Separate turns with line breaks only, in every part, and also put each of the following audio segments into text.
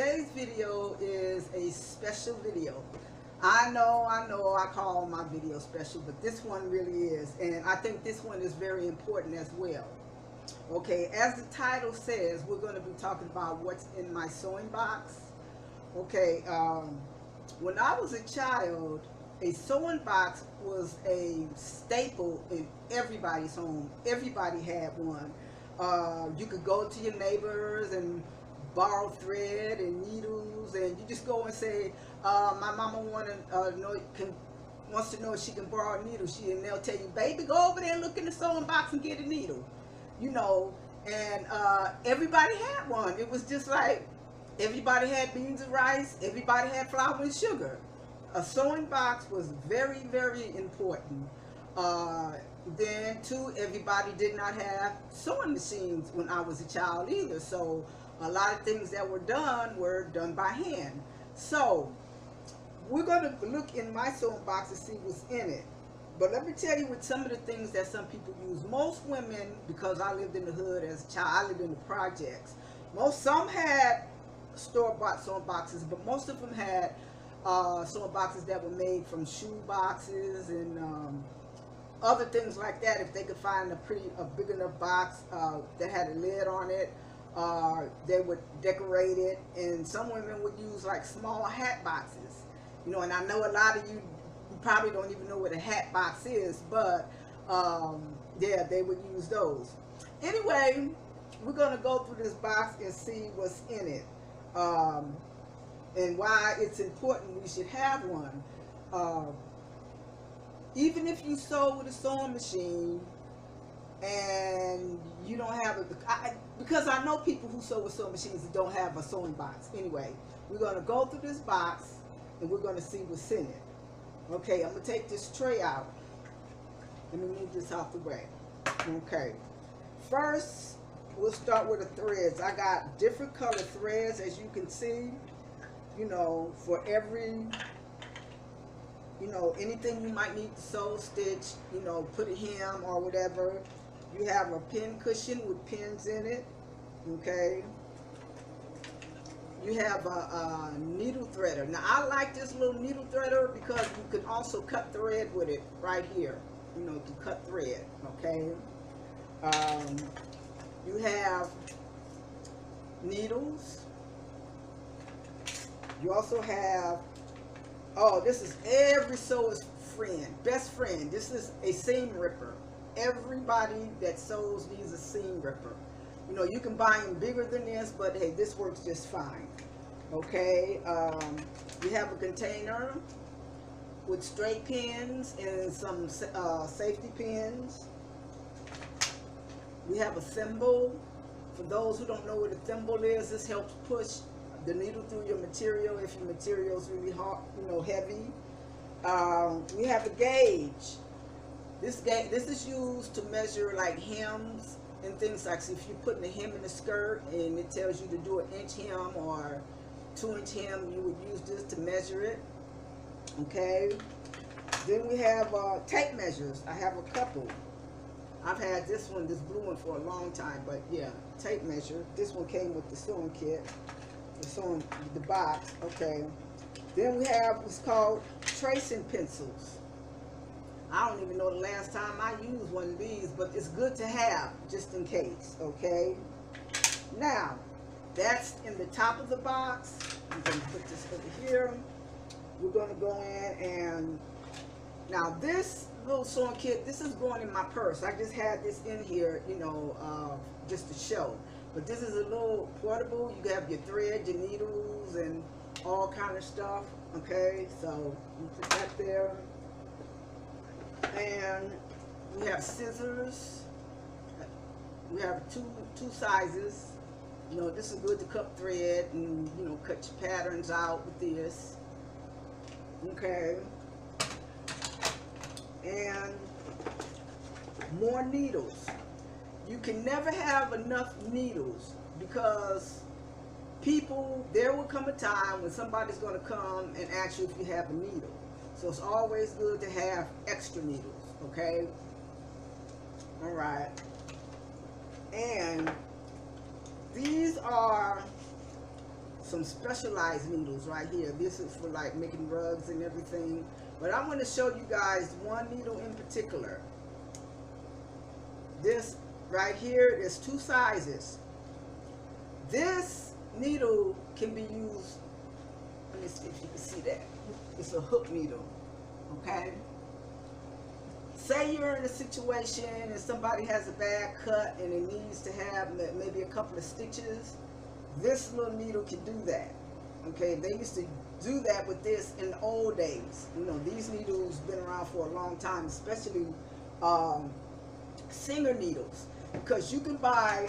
today's video is a special video. I call my video special, but this one really is. And I think this one is very important as well. Okay, as the title says, we're going to be talking about what's in my sewing box. Okay, when I was a child, a sewing box was a staple in everybody's home. Everybody had one. You could go to your neighbors and borrow thread and needles, and you just go and say, my mama wants to know if she can borrow a needle. And they'll tell you, baby, go over there and look in the sewing box and get a needle. You know, and everybody had one. It was just like everybody had beans and rice, everybody had flour and sugar. A sewing box was very, very important. Then too, everybody did not have sewing machines when I was a child either. So a lot of things that were done by hand. So we're going to look in my sewing box to see what's in it. But let me tell you with some of the things that some people use. Most women, because I lived in the hood as a child, I lived in the projects. Some had store-bought sewing boxes, but most of them had sewing boxes that were made from shoe boxes and other things like that. If they could find a big enough box that had a lid on it, they would decorate it. And some women would use like small hat boxes, you know. And I know a lot of you probably don't even know what a hat box is, but yeah, they would use those. Anyway, we're going to go through this box and see what's in it, and why it's important we should have one. Even if you sew with a sewing machine and you don't have it, because I know people who sew with sewing machines that don't have a sewing box. Anyway, we're going to go through this box and we're going to see what's in it. Okay, I'm going to take this tray out. Let me move this out the way. Okay, first we'll start with the threads. I got different color threads, as you can see, you know, for every, you know, anything you might need to sew, stitch, you know, put a hem or whatever. You have a pin cushion with pins in it. Okay, you have a needle threader. Now I like this little needle threader because you can also cut thread with it right here, you know, to cut thread. Okay, you have needles. You also have, oh, this is every sewer's friend, best friend. This is a seam ripper. Everybody that sews needs a seam ripper. You know, you can buy them bigger than this, but hey, this works just fine. Okay, you have a container with straight pins and some safety pins. We have a thimble. For those who don't know what a thimble is, this helps push the needle through your material if your material is really hard, you know, heavy. We have a gauge. This is used to measure like hems and things like, so if you're putting a hem in a skirt and it tells you to do an inch hem or 2-inch hem, you would use this to measure it. Okay. Then we have tape measures. I have a couple. I've had this blue one for a long time, but yeah, tape measure. This one came with the sewing kit, the box. Okay. Then we have what's called tracing pencils. I don't even know the last time I used one of these, but it's good to have just in case. Okay. Now, that's in the top of the box. I'm going to put this over here. We're going to go in and, now this little sewing kit, this is going in my purse. I just had this in here, you know, just to show. But this is a little portable. You have your thread, your needles, and all kind of stuff. Okay, so you put that there. And we have scissors. We have two sizes. You know, this is good to cut thread and, you know, cut your patterns out with this. Okay. And more needles. You can never have enough needles because there will come a time when somebody's going to come and ask you if you have a needle. So it's always good to have extra needles, okay? All right. And these are some specialized needles right here. This is for like making rugs and everything. But I want to show you guys one needle in particular. This right here, there's two sizes. This needle can be used, let me see if you can see that. It's a hook needle, okay? Say you're in a situation and somebody has a bad cut and it needs to have maybe a couple of stitches. This little needle can do that, okay? They used to do that with this in the old days. You know, these needles been around for a long time, especially Singer needles, because you can buy,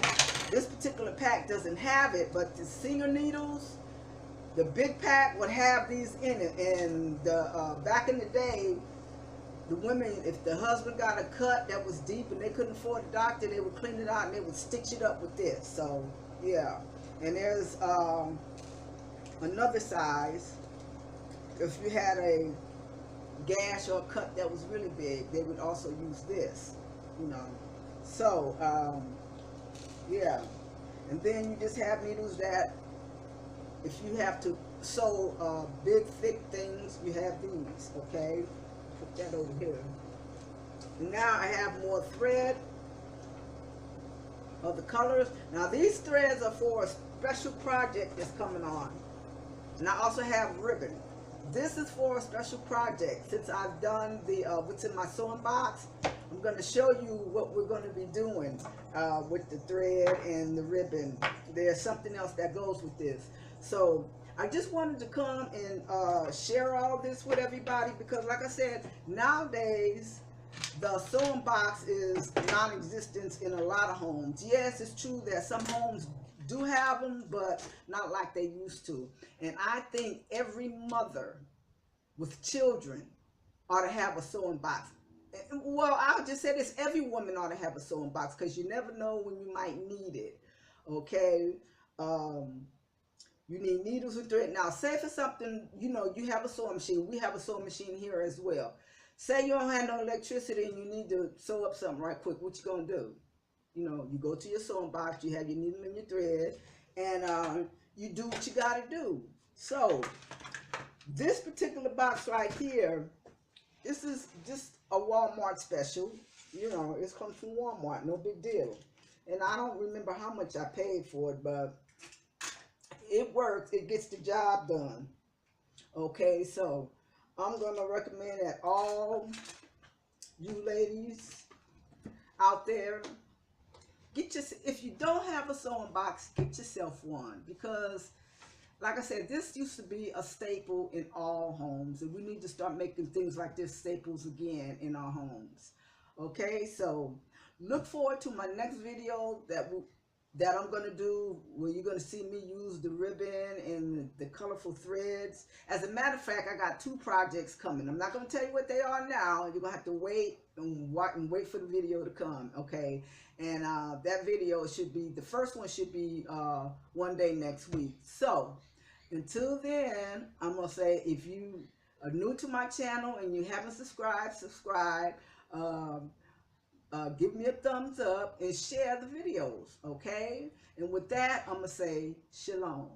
this particular pack doesn't have it, but the Singer needles, the big pack would have these in it. And the back in the day, the women, if the husband got a cut that was deep and they couldn't afford a doctor, they would clean it out and they would stitch it up with this. So yeah, and there's another size. If you had a gash or a cut that was really big, they would also use this, you know. So yeah, and then you just have needles that if you have to sew big thick things, you have these, okay? Put that over here. And now I have more thread of the colors. Now these threads are for a special project that's coming on. And I also have ribbon. This is for a special project. Since I've done the what's in my sewing box, I'm going to show you what we're going to be doing with the thread and the ribbon. There's something else that goes with this. So I just wanted to come and share all this with everybody, because like I said, nowadays the sewing box is non-existent in a lot of homes. Yes, it's true that some homes do have them, but not like they used to. And I think every mother with children ought to have a sewing box. Well, I'll just say this, every woman ought to have a sewing box, because you never know when you might need it, okay? You need needles and thread. Now, say for something, you know, you have a sewing machine. We have a sewing machine here as well. Say you don't have no electricity and you need to sew up something right quick. What you gonna do? You know, you go to your sewing box, you have your needle and your thread, and you do what you gotta do. So, this particular box right here, this is just a Walmart special. You know, it comes from Walmart, no big deal. And I don't remember how much I paid for it, but it works. It gets the job done. Okay, so I'm going to recommend that all you ladies out there, if you don't have a sewing box, get yourself one, because like I said, this used to be a staple in all homes, and we need to start making things like this staples again in our homes. Okay, so look forward to my next video that I'm going to do, where you're going to see me use the ribbon and the colorful threads. As a matter of fact, I got two projects coming. I'm not going to tell you what they are now. You're going to have to wait and wait for the video to come, okay? And that video should be, the first one should be one day next week. So until then, I'm going to say, if you are new to my channel and you haven't subscribed, subscribe. Give me a thumbs up and share the videos, okay? And with that, I'm going to say shalom.